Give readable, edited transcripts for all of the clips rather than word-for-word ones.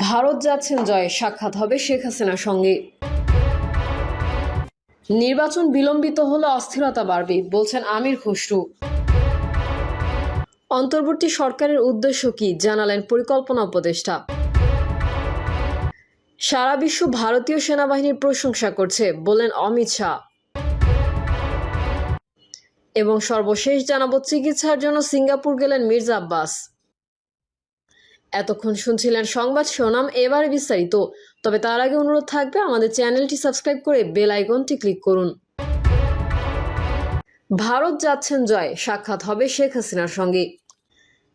ভারত যাচ্ছেন জয়, সাক্ষাৎ হবে শেখ হাসিনার সঙ্গে। নির্বাচন বিলম্বিত হলে অস্থিরতা বাড়বে বলছেন আমির খসরু। অন্তর্বর্তী সরকারের উদ্দেশ্য কি জানালেন পরিকল্পনা উপদেষ্টা। সারা বিশ্ব ভারতীয় সেনাবাহিনীর প্রশংসা করছে বললেন অমিত শাহ। এবং সর্বশেষ জানাবো চিকিৎসার জন্য সিঙ্গাপুর গেলেন মির্জা আব্বাস। এতক্ষণ শুনছিলেন সংবাদ শিরোনাম, এবারে বিস্তারিত। তবে তার আগে অনুরোধ থাকবে আমাদের চ্যানেলটি সাবস্ক্রাইব করে বেল আইকনটি ক্লিক করুন। ভারত যাচ্ছেন জয়, সাক্ষাৎ হবে শেখ হাসিনার সঙ্গে।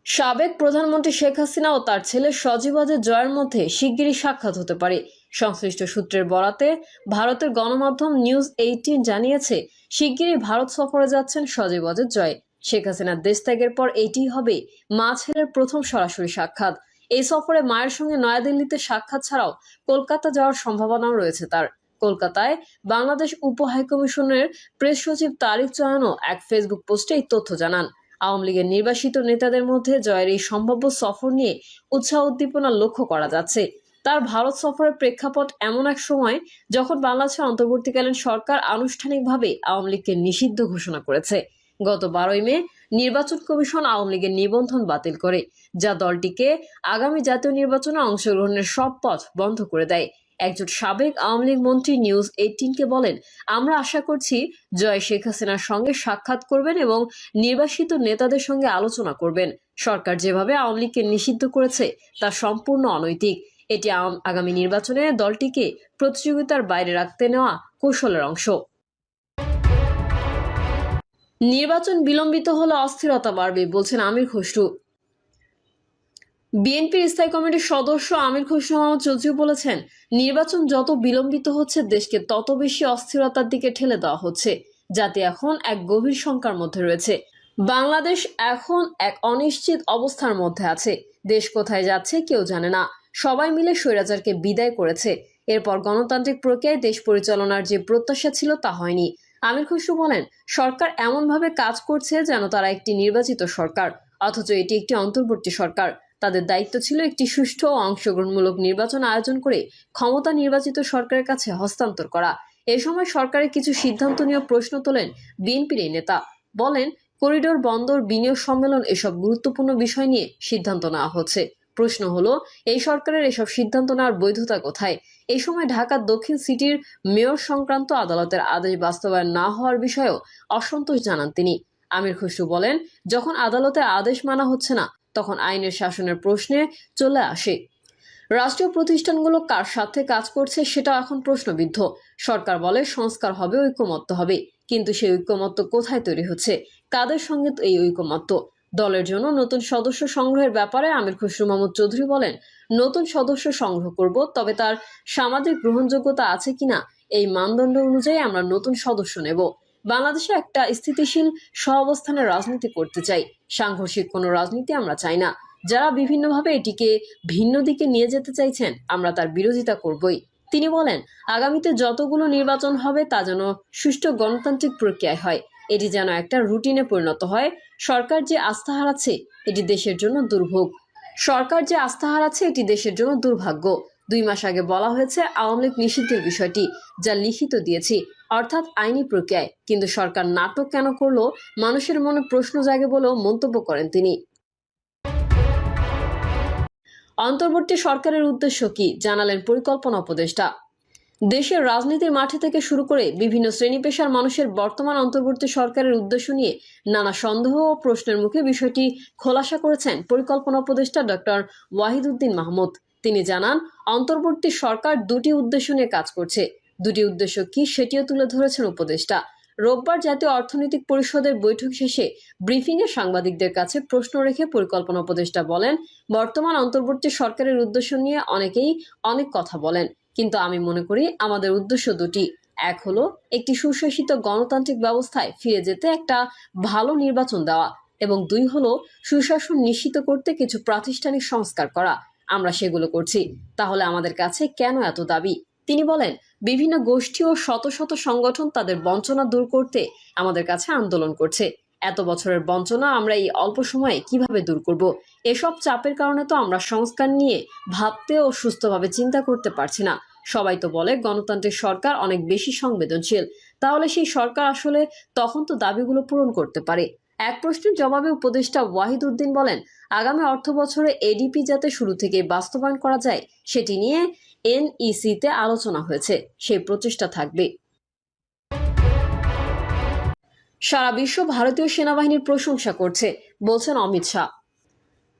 সাবেক প্রধানমন্ত্রী শেখ হাসিনা ও তার ছেলে সজীব ওয়াজেদ জয়ের মধ্যে শিগগিরই সাক্ষাৎ হতে পারে। সংশ্লিষ্ট সূত্রের বরাতে ভারতের গণমাধ্যম নিউজ 18 জানিয়েছে, শিগগিরই ভারত সফরে যাচ্ছেন সজীব ওয়াজেদ জয়। শেখ হাসিনার দেশ ত্যাগের পর এটিই হবে মা ছেলের প্রথম সরাসরি সাক্ষাৎ। এই সফরে মায়ের সঙ্গে নয়াদিল্লিতে সাক্ষাৎ ছাড়াও কলকাতা যাওয়ার সম্ভাবনাও রয়েছে তার। কলকাতায় বাংলাদেশ উপ হাইকমিশনের প্রেস সচিব তারিক চয়ানও এক ফেসবুক পোস্টে এই তথ্য জানান। আওয়ামী লীগের নির্বাসিত নেতাদের মধ্যে জয়ের এই সম্ভাব্য সফর নিয়ে উৎসাহ উদ্দীপনা লক্ষ্য করা যাচ্ছে। তার ভারত সফরের প্রেক্ষাপট এমন এক সময় যখন বাংলাদেশের অন্তর্বর্তীকালীন সরকার আনুষ্ঠানিকভাবে আওয়ামী লীগকে নিষিদ্ধ ঘোষণা করেছে। গত 12 মে নির্বাচন কমিশন আওয়ামী লীগের নিবন্ধন বাতিল করে, যা দলটিকে আগামী জাতীয় নির্বাচনে অংশগ্রহণের সব পথ বন্ধ করে দেয়। একজন সাবেক আওয়ামী লীগ মন্ত্রী নিউজ 18-কে বলেন, আমরা আশা করছি জয় শেখ হাসিনার সঙ্গে সাক্ষাৎ করবেন এবং নির্বাসিত নেতাদের সঙ্গে আলোচনা করবেন। সরকার যেভাবে আওয়ামী লীগকে নিষিদ্ধ করেছে তা সম্পূর্ণ অনৈতিক। এটি আগামী নির্বাচনে দলটিকে প্রতিযোগিতার বাইরে রাখতে নেওয়া কৌশলের অংশ। নির্বাচন বিলম্বিত হলে অস্থিরতা বাড়বে বলছেন আমির খসরু। বিএনপির স্থায়ী কমিটির সদস্য আমির খসরু মোহাম্মদ চৌধুরী বলেছেন, নির্বাচন যত বিলম্বিত হচ্ছে দেশকে তত বেশি অস্থিরতার দিকে ঠেলে দেওয়া হচ্ছে। জাতি এখন এক গভীর শঙ্কার মধ্যে রয়েছে। বাংলাদেশ এখন এক অনিশ্চিত অবস্থার মধ্যে আছে। দেশ কোথায় যাচ্ছে কেউ জানে না। সবাই মিলে স্বৈরাচারকে বিদায় করেছে। এরপর গণতান্ত্রিক প্রক্রিয়ায় দেশ পরিচালনার যে প্রত্যাশা ছিল তা হয়নি। আমির খসরু বলেন, সরকার এমনভাবে কাজ করছে যেন তারা একটি নির্বাচিত সরকার, অথচ এটি একটি অন্তর্বর্তী সরকার। তাদের দায়িত্ব ছিল একটি সুষ্ঠু ও অংশগ্রহণমূলক নির্বাচন আয়োজন করে ক্ষমতা নির্বাচিত সরকারের কাছে হস্তান্তর করা। এ সময় সরকারের কিছু সিদ্ধান্ত নিয়ে প্রশ্ন তোলেন বিএনপির এই নেতা। বলেন, করিডোর, বন্দর, বিনিয়োগ সম্মেলন এসব গুরুত্বপূর্ণ বিষয় নিয়ে সিদ্ধান্ত নেওয়া হচ্ছে। প্রশ্ন হলো, এই সরকারের এসব সিদ্ধান্ত নেওয়ার বৈধতা কোথায়? এই সময় ঢাকার দক্ষিণ সিটির মেয়র সংক্রান্ত আদালতের আদেশ বাস্তবায়ন না হওয়ার বিষয়েও অসন্তোষ জানান তিনি। আমির খসরু বলেন, যখন আদালতের আদেশ মানা হচ্ছে না তখন আইনের শাসনের প্রশ্নে চলে আসে। রাষ্ট্রীয় প্রতিষ্ঠানগুলো কার সাথে কাজ করছে সেটা এখন প্রশ্নবিদ্ধ। সরকার বলে সংস্কার হবে, ঐকমত্য হবে, কিন্তু সেই ঐকমত্য কোথায় তৈরি হচ্ছে? কাদের সঙ্গে এই ঐকমত্য? দলের জন্য নতুন সদস্য সংগ্রহের ব্যাপারে আমির খসরু মোহাম্মদ চৌধুরী বলেন, নতুন সদস্য সংগ্রহ করব, তবে তার সামাজিক গ্রহণযোগ্যতা আছে কিনা এই মানদণ্ড অনুযায়ী আমরা নতুন সদস্য নেব। বাংলাদেশে একটা স্থিতিশীল সহাবস্থানের রাজনীতি করতে চাই। সাংঘর্ষিক কোনো রাজনীতি আমরা চাই না। যারা বিভিন্নভাবে এটিকে ভিন্ন দিকে নিয়ে যেতে চাইছেন আমরা তার বিরোধিতা করবই। তিনি বলেন, আগামীতে যতগুলো নির্বাচন হবে তা যেন সুষ্ঠু গণতান্ত্রিক প্রক্রিয়ায় হয়। এটি যেন একটা রুটিনে পরিণত হয়। সরকার যে আস্থা হারাচ্ছে এটি দেশের জন্য দুর্ভাগ্য। 2 মাস আগে বলা হয়েছে আওয়ামী লীগ নিষিদ্ধের বিষয়টি, যা লিখিত দিয়েছি, অর্থাৎ আইনি প্রক্রিয়ায়। কিন্তু সরকার নাটক কেন করলো, মানুষের মনে প্রশ্ন জাগে বলেও মন্তব্য করেন তিনি। অন্তর্বর্তী সরকারের উদ্দেশ্য কি জানালেন পরিকল্পনা উপদেষ্টা। দেশের রাজনীতির মাঠে থেকে শুরু করে বিভিন্ন শ্রেণী পেশার মানুষের বর্তমান অন্তর্বর্তী সরকারের উদ্দেশ্য নিয়ে নানা সন্দেহ ও প্রশ্নের মুখে বিষয়টি খোলাসা করেছেন পরিকল্পনা উপদেষ্টা ডক্টর ওয়াহিদুদ্দিন মাহমুদ। তিনি জানান, অন্তর্বর্তী সরকার 2টি উদ্দেশ্য নিয়ে কাজ করছে। 2টি উদ্দেশ্য কি সেটিও তুলে ধরেছেন উপদেষ্টা। রোববার জাতীয় অর্থনৈতিক পরিষদের বৈঠক শেষে ব্রিফিংয়ে সাংবাদিকদের কাছে প্রশ্ন রেখে পরিকল্পনা উপদেষ্টা বলেন, বর্তমান অন্তর্বর্তী সরকারের উদ্দেশ্য নিয়ে অনেকেই অনেক কথা বলেন, কিন্তু আমি মনে করি আমাদের উদ্দেশ্য 2টি। এক হলো একটি সুশাসিত গণতান্ত্রিক ব্যবস্থায় ফিরে যেতে একটা ভালো নির্বাচন দেওয়া, এবং 2 হলো সুশাসন নিশ্চিত করতে কিছু প্রাতিষ্ঠানিক সংস্কার করা। আমরা সেগুলো করছি। তাহলে আমাদের কাছে কেন এত দাবি? তিনি বলেন, বিভিন্ন গোষ্ঠী ও শত শত সংগঠন তাদের বঞ্চনা দূর করতে আমাদের কাছে আন্দোলন করছে। এত বছরের বঞ্চনা আমরা এই অল্প সময়ে কিভাবে দূর করব? এসব চাপের কারণে তো আমরা সংস্কার নিয়ে ভাবতে ও সুস্থভাবে চিন্তা করতে পারছি না। সবাই তো বলে গণতান্ত্রিক সরকার অনেক বেশি সংবেদনশীল, তাহলে সেই সরকার আসলে তখন তো দাবিগুলো পূরণ করতে পারে। এক প্রশ্নের জবাবে উপদেষ্টা ওয়াহিদ উদ্দিন বলেন, আগামী অর্থ বছরে এডিপি যাতে শুরু থেকে বাস্তবায়ন করা যায় সেটি নিয়ে এনইসিতে আলোচনা হয়েছে, সেই প্রচেষ্টা থাকবে। সারা বিশ্ব ভারতীয় সেনাবাহিনীর প্রশংসা করছে, বলছেন অমিত শাহ।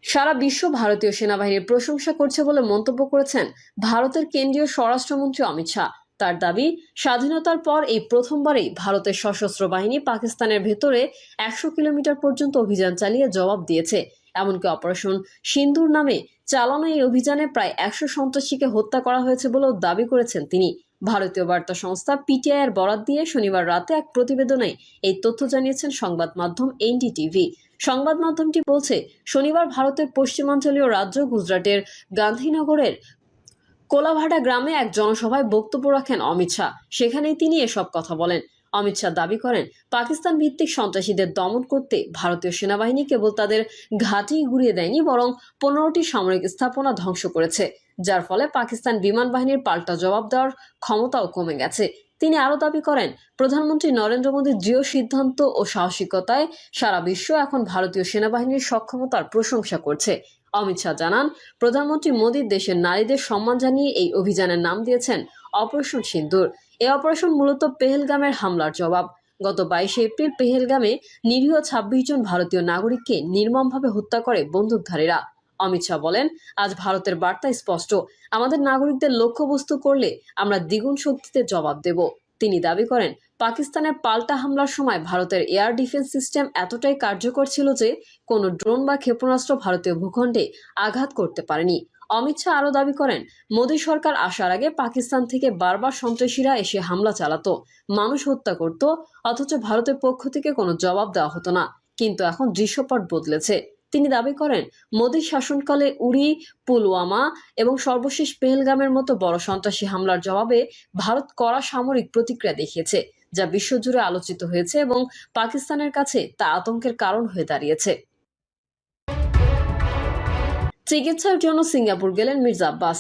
সারা বিশ্ব ভারতীয় সেনাবাহিনীর প্রশংসা করছে বলে মন্তব্য করেছেন ভারতের কেন্দ্রীয় স্বরাষ্ট্রমন্ত্রী অমিত শাহ। তার দাবি, স্বাধীনতার পর এই প্রথমবারেই ভারতের সশস্ত্র বাহিনী পাকিস্তানের ভেতরে 100 কিলোমিটার পর্যন্ত অভিযান চালিয়ে জবাব দিয়েছে। এমনকি অপারেশন সিন্দুর নামে চালানো এই অভিযানে প্রায় 100 সন্ত্রাসীকে হত্যা করা হয়েছে বলেও দাবি করেছেন তিনি। ভারতীয় বার্তা সংস্থা পিটিআই এর বরাত দিয়ে শনিবার রাতে এক প্রতিবেদনে এই তথ্য জানিয়েছেন সংবাদ মাধ্যম এনডিটিভি। সংবাদ মাধ্যমটি বলছে, শনিবার ভারতের পশ্চিমাঞ্চলীয় রাজ্য গুজরাটের গান্ধীনগরের কোলাভাডা গ্রামে এক জনসভায় বক্তব্য রাখেন অমিত শাহ। সেখানেই তিনি এসব কথা বলেন। অমিত শাহ দাবি করেন, পাকিস্তান ভিত্তিক সন্ত্রাসীদের দমন করতে ভারতীয় সেনাবাহিনী কেবল তাদের ঘাঁটি গুড়িয়ে দেয়নি, বরং 15টি সামরিক স্থাপনা ধ্বংস করেছে, যার ফলে পাকিস্তান বিমান বাহিনীর পাল্টা জবাব দেওয়ার ক্ষমতাও কমে গেছে। তিনি আরও দাবি করেন, প্রধানমন্ত্রী নরেন্দ্র মোদীর দৃঢ় সিদ্ধান্ত ও সাহসিকতায় সারা বিশ্ব এখন ভারতীয় সেনাবাহিনীর সক্ষমতার প্রশংসা করছে। অমিত শাহ জানান, প্রধানমন্ত্রী মোদী দেশের নারীদের সম্মান জানিয়ে এই অভিযানের নাম দিয়েছেন অপারেশন সিন্দুর। এই অপারেশন মূলত পেহেলগামের হামলার জবাব। গত 22 এপ্রিল পেহেলগামে নিরীহ 26 জন ভারতীয় নাগরিককে নির্মমভাবে হত্যা করে বন্দুকধারীরা। অমিত শাহ বলেন, আজ ভারতের বার্তা স্পষ্ট, আমাদের নাগরিকদের লক্ষ্যবস্তু করলে আমরা দ্বিগুণ শক্তিতে জবাব দেব। তিনি দাবি করেন, পাকিস্তানের পাল্টা হামলার সময় ভারতের এয়ার ডিফেন্স সিস্টেম এতটাই কার্যকর ছিল যে কোনো ড্রোন বা ক্ষেপণাস্ত্র ভারতীয় ভূখণ্ডে আঘাত করতে পারেনি। অমিত শাহ আরও দাবি করেন, মোদী সরকার আসার আগে পাকিস্তান থেকে বারবার সন্ত্রাসীরা এসে হামলা চালাতো, মানুষ হত্যা করত, অথচ ভারতের পক্ষ থেকে কোনো জবাব দেওয়া হতো না। কিন্তু এখন দৃশ্যপট বদলেছে। তিনি দাবি করেন, মোদীর শাসনকালে উরি, পুলওয়ামা এবং সর্বশেষ পেহেলগামের মতো বড় সন্ত্রাসী হামলার জবাবে ভারত কড়া সামরিক প্রতিক্রিয়া দেখিয়েছে, যা বিশ্বজুড়ে আলোচিত হয়েছে এবং পাকিস্তানের কাছে তা আতঙ্কের কারণ হয়ে দাঁড়িয়েছে। চিকিৎসার জন্য সিঙ্গাপুর গেলেন মির্জা আব্বাস।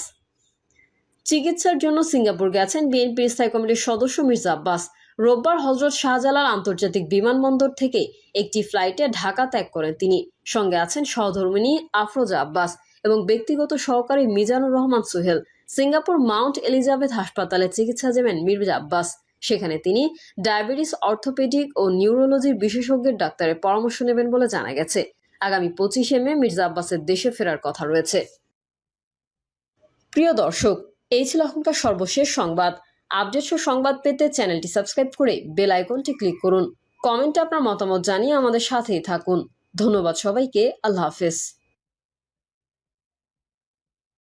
চিকিৎসার জন্য সিঙ্গাপুর গেছেন বিএনপির স্থায়ী কমিটির সদস্য মির্জা আব্বাস। রোববার হযরত শাহজালাল আন্তর্জাতিক বিমানবন্দর থেকে একটি ফ্লাইটে ঢাকা ত্যাগ করেন তিনি। সঙ্গে আছেন সহধর্মিণী আফরোজা আব্বাস এবং ব্যক্তিগত সহকারী Mizanur Rahman Sohel. Singapore Mount Elizabeth হাসপাতালে চিকিৎসা যাবেন মির্জা আব্বাস। সেখানে তিনি ডায়াবেটিস, অর্থোপেডিক ও নিউরোলজির বিশেষজ্ঞের ডাক্তারের পরামর্শ নেবেন বলে জানা গেছে। আগামী 25 মে মির্জা আব্বাসের দেশে ফেরার কথা রয়েছে। প্রিয় দর্শক, এই ছিল এখনকার সর্বশেষ সংবাদ। আপডেট সংবাদ পেতে চ্যানেলটি সাবস্ক্রাইব করে বেল আইকনটি ক্লিক করুন। কমেন্টে আপনার মতামত জানিয়ে আমাদের সাথেই থাকুন। ধন্যবাদ সবাইকে। আল্লাহ হাফেজ।